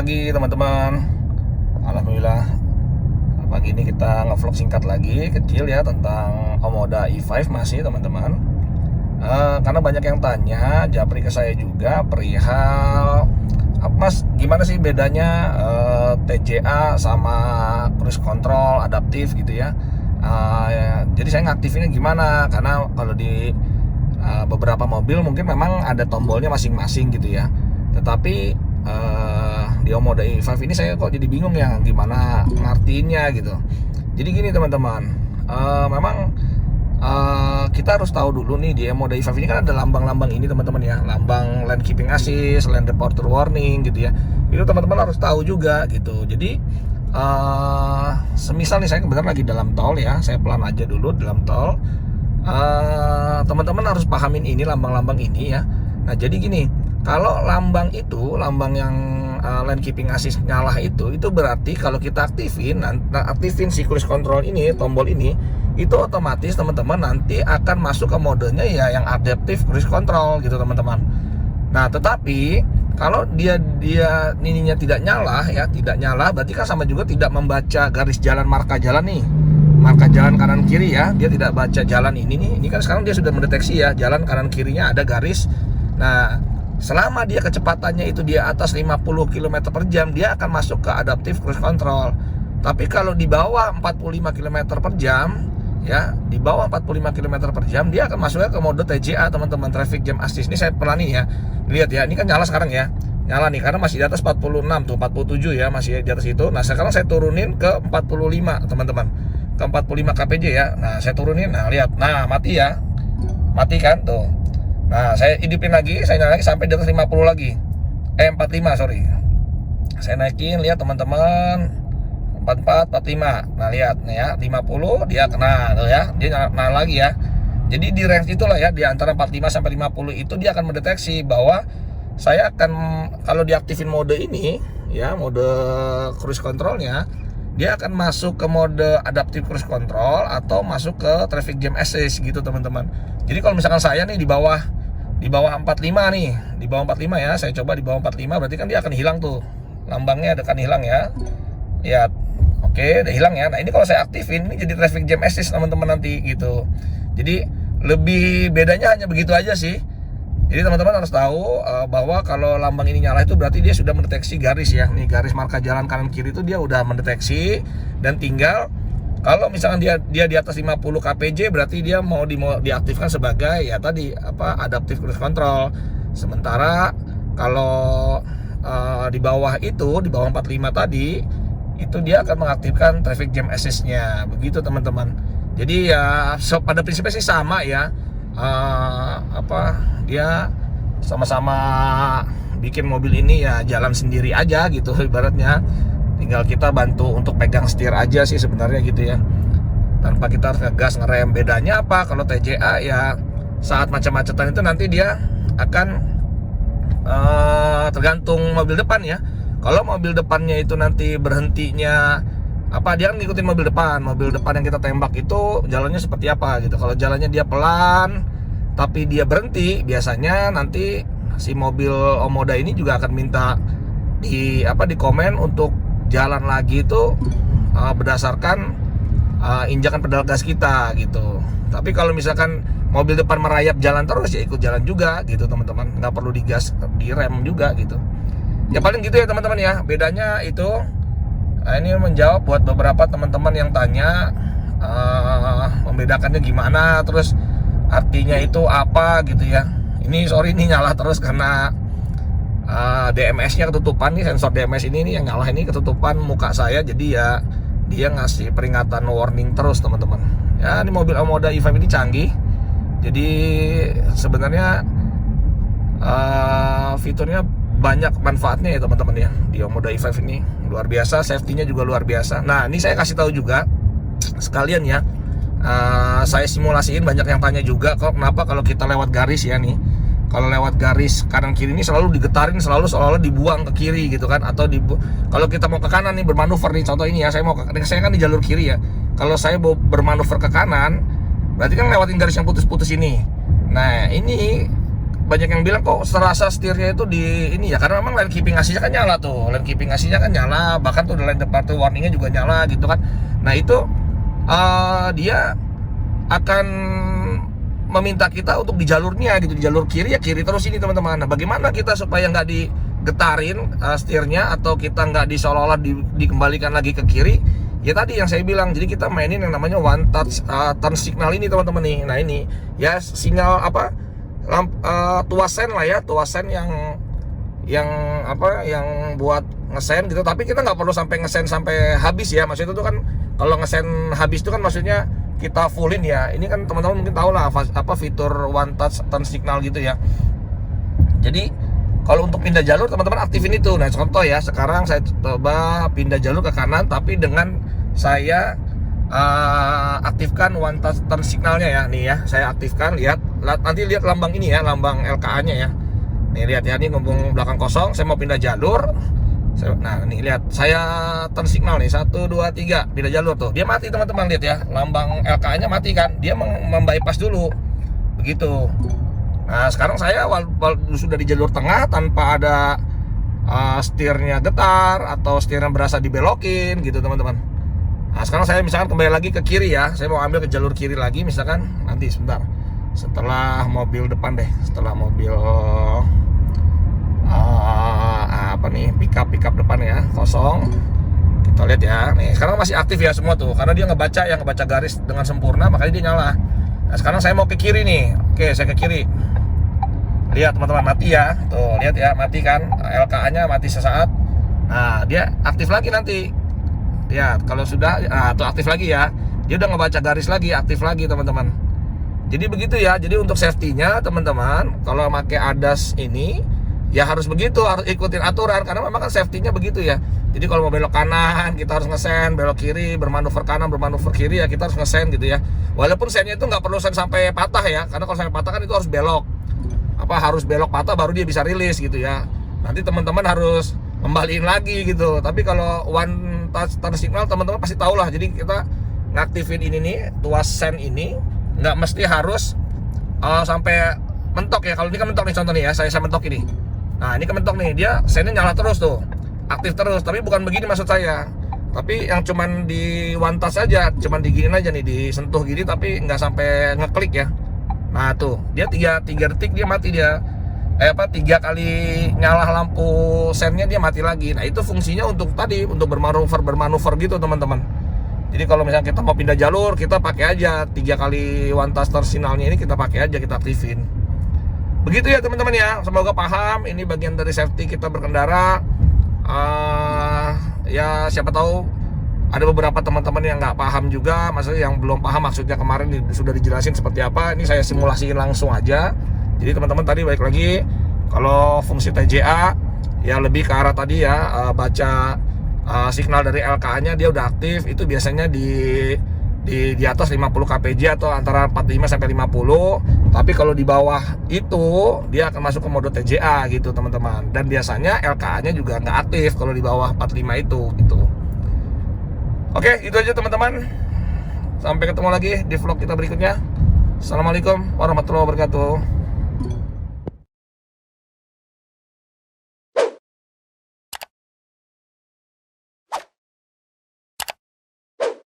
pagi teman-teman. Alhamdulillah pagi ini kita ngevlog singkat lagi kecil ya tentang Omoda i5 masih teman-teman. Karena banyak yang tanya, japri ke saya juga perihal Mas gimana sih bedanya TJA sama cruise control adaptif gitu ya. Jadi saya ngaktifinnya gimana, karena kalau di beberapa mobil mungkin memang ada tombolnya masing-masing gitu ya. Tetapi di Omoda i5 ini saya kok jadi bingung ya gimana ngartiinnya gitu. Jadi gini teman-teman, memang kita harus tahu dulu nih di Omoda i5 ini kan ada lambang-lambang ini teman-teman ya, lambang lane keeping assist, lane departure warning gitu ya. Itu teman-teman harus tahu juga gitu. Jadi semisal nih saya kebetulan lagi dalam tol ya, saya pelan aja dulu dalam tol. Teman-teman harus pahamin ini lambang-lambang ini ya. Nah jadi gini, kalau lambang itu, lambang yang lane keeping assist nyala itu berarti kalau kita aktifin si cruise control ini, tombol ini, itu otomatis teman-teman nanti akan masuk ke modenya ya yang adaptive cruise control gitu teman-teman. Nah tetapi kalau dia ininya tidak nyala ya, tidak nyala berarti kan sama juga tidak membaca garis jalan, marka jalan nih, marka jalan kanan kiri ya, dia tidak baca jalan ini nih. Ini kan sekarang dia sudah mendeteksi ya, jalan kanan kirinya ada garis. Nah selama dia kecepatannya itu di atas 50 km per jam, dia akan masuk ke adaptive cruise control. Tapi kalau di bawah 45 km per jam ya, di bawah 45 km per jam dia akan masuknya ke mode TJA teman-teman, traffic jam assist. Ini saya pernah nih ya, lihat ya, ini kan nyala sekarang ya, nyala nih karena masih di atas 46 tuh, 47 ya, masih di atas itu. Nah sekarang saya turunin ke 45 teman-teman, ke 45 kpj ya. Nah saya turunin, nah lihat, nah mati ya, mati kan tuh. Nah saya hidupin lagi, saya nyalain lagi sampai di atas 50 lagi, 45 sorry. Saya naikin, lihat teman-teman, 44, 45. Nah lihat nih ya, 50 dia kena tuh ya, dia nyala lagi ya. Jadi di range itulah ya, di antara 45 sampai 50 itu dia akan mendeteksi bahwa saya akan, kalau diaktifin mode ini ya, mode cruise controlnya, dia akan masuk ke mode adaptive cruise control atau masuk ke traffic jam assist gitu teman-teman. Jadi kalau misalkan saya nih di bawah 45 nih, di bawah 45 ya, saya coba di bawah 45 berarti kan dia akan hilang tuh, lambangnya akan hilang ya. Ya, oke, udah hilang ya. Nah, ini kalau saya aktifin ini jadi traffic jam assist teman-teman nanti gitu. Jadi lebih bedanya hanya begitu aja sih. Jadi teman-teman harus tahu bahwa kalau lambang ini nyala itu berarti dia sudah mendeteksi garis ya. Nih garis marka jalan kanan kiri itu dia udah mendeteksi, dan tinggal kalau misalkan dia di atas 50 kpj berarti dia mau diaktifkan sebagai ya tadi apa, adaptive cruise control. Sementara kalau di bawah itu, di bawah 45 tadi, itu dia akan mengaktifkan traffic jam assist-nya. Begitu teman-teman. Jadi ya pada prinsipnya sih sama ya. Dia sama-sama bikin mobil ini ya jalan sendiri aja gitu ibaratnya. Tinggal kita bantu untuk pegang setir aja sih sebenarnya gitu ya, tanpa kita harus ngegas ngerem. Bedanya apa? Kalau TJA ya saat macet-macetan itu nanti dia akan tergantung mobil depan ya. Kalau mobil depannya itu nanti berhentinya dia kan ngikutin mobil depan yang kita tembak itu jalannya seperti apa gitu. Kalau jalannya dia pelan tapi dia berhenti, biasanya nanti si mobil Omoda ini juga akan minta di komen untuk jalan lagi itu berdasarkan injakan pedal gas kita gitu. Tapi kalau misalkan mobil depan merayap jalan terus ya ikut jalan juga gitu teman-teman, nggak perlu digas, direm juga gitu. Ya paling gitu ya teman-teman ya, bedanya itu. Ini menjawab buat beberapa teman-teman yang tanya membedakannya gimana, terus artinya itu apa gitu ya. Ini sorry nih nyala terus karena DMS-nya ketutupan nih, sensor DMS ini nih yang nyala ini ketutupan muka saya, jadi ya dia ngasih peringatan warning terus teman-teman. Ya ini mobil Omoda i5 ini canggih, jadi sebenarnya fiturnya banyak manfaatnya ya teman-teman ya. Di Omoda i5 ini luar biasa, safety-nya juga luar biasa. Nah ini saya kasih tahu juga sekalian ya, saya simulasiin, banyak yang tanya juga kok kenapa kalau kita lewat garis ya nih, kalau lewat garis kanan kiri ini selalu digetarin, selalu seolah-olah dibuang ke kiri gitu kan, atau kalau kita mau ke kanan nih bermanuver nih, contoh ini ya, saya kan di jalur kiri ya, kalau saya mau bermanuver ke kanan berarti kan lewatin garis yang putus-putus ini. Nah ini banyak yang bilang kok serasa setirnya itu di ini ya, karena memang lane keeping aslinya kan nyala tuh, lane keeping aslinya kan nyala, bahkan tuh lane departure warningnya juga nyala gitu kan. Nah itu dia akan meminta kita untuk di jalurnya gitu, di jalur kiri ya kiri terus ini teman-teman. Nah bagaimana kita supaya nggak digetarin setirnya, atau kita nggak seolah-olah dikembalikan lagi ke kiri? Ya tadi yang saya bilang, jadi kita mainin yang namanya one touch turn signal ini teman-teman nih. Nah ini ya sinyal apa, tuas sen lah ya, tuas sen yang apa, yang buat ngesen gitu. Tapi kita nggak perlu sampai ngesen sampai habis ya. Maksudnya itu kan kalau ngesen habis itu kan maksudnya kita fullin ya. Ini kan teman-teman mungkin tahu lah apa fitur one touch turn signal gitu ya. Jadi kalau untuk pindah jalur teman-teman aktifin itu. Nah contoh ya, sekarang saya coba pindah jalur ke kanan, tapi dengan saya aktifkan one touch turn signalnya ya. Nih ya, saya aktifkan, nanti lihat lambang ini ya, lambang LKA nya ya. Nih lihat ya, ini ngomong belakang kosong, saya mau pindah jalur. Nah nih lihat, saya turn signal nih 1, 2, 3 pindah jalur tuh, dia mati teman-teman. Lihat ya, lambang LKA nya mati kan, dia membypass dulu begitu. Nah sekarang saya sudah di jalur tengah tanpa ada setirnya getar atau setirnya berasa dibelokin gitu teman-teman. Nah sekarang saya misalkan kembali lagi ke kiri ya, saya mau ambil ke jalur kiri lagi misalkan, nanti sebentar setelah mobil depan deh, setelah mobil apa nih, pickup depan ya kosong. Kita lihat ya, nih sekarang masih aktif ya semua tuh, karena dia ngebaca garis dengan sempurna, makanya dia nyala. Nah sekarang saya mau ke kiri nih, oke saya ke kiri. Lihat teman-teman, mati ya, tuh lihat ya, mati kan, LKA nya mati sesaat. Nah dia aktif lagi nanti ya, kalau sudah tuh aktif lagi ya, dia udah ngebaca garis lagi, aktif lagi teman-teman. Jadi begitu ya, jadi untuk safety-nya teman-teman, kalau pakai ADAS ini ya harus begitu, harus ikutin aturan, karena memang kan safety-nya begitu ya. Jadi kalau mau belok kanan kita harus ngesen, belok kiri bermanuver kanan, bermanuver kiri ya kita harus ngesen gitu ya. Walaupun sennya itu nggak perlu sen sampai patah ya, karena kalau sampai patah kan itu harus belok, harus belok patah baru dia bisa rilis gitu ya. Nanti teman-teman harus kembaliin lagi gitu. Tapi kalau one touch turn signal teman-teman pasti tahu lah. Jadi kita ngaktifin ini nih, tuas sen ini nggak mesti harus sampai mentok ya. Kalau ini kan mentok nih, contoh nih ya, saya mentok ini. Nah ini kementok nih, dia sennya nyala terus tuh, aktif terus. Tapi bukan begini maksud saya, tapi yang cuman di one touch aja, cuman diginin aja nih, disentuh gini tapi nggak sampai ngeklik ya. Nah tuh dia 3 detik dia mati, dia 3 kali nyala lampu sennya dia mati lagi. Nah itu fungsinya untuk tadi, untuk bermanuver gitu teman-teman. Jadi kalau misalnya kita mau pindah jalur, kita pakai aja 3 kali one touch turn signalnya ini, kita pakai aja, kita aktifin. Begitu ya teman-teman ya, semoga paham. Ini bagian dari safety kita berkendara. Ya siapa tahu ada beberapa teman-teman yang nggak paham juga, maksudnya yang belum paham maksudnya kemarin sudah dijelasin seperti apa. Ini saya simulasiin langsung aja. Jadi teman-teman tadi balik lagi, kalau fungsi TJA ya lebih ke arah tadi ya, baca signal dari LKA-nya dia udah aktif, itu biasanya di atas 50 kpj atau antara 45 sampai 50. Tapi kalau di bawah itu dia akan masuk ke mode TJA gitu teman-teman. Dan biasanya LKA-nya juga nggak aktif kalau di bawah 45 itu gitu. Oke, itu aja teman-teman. Sampai ketemu lagi di vlog kita berikutnya. Assalamualaikum warahmatullahi wabarakatuh.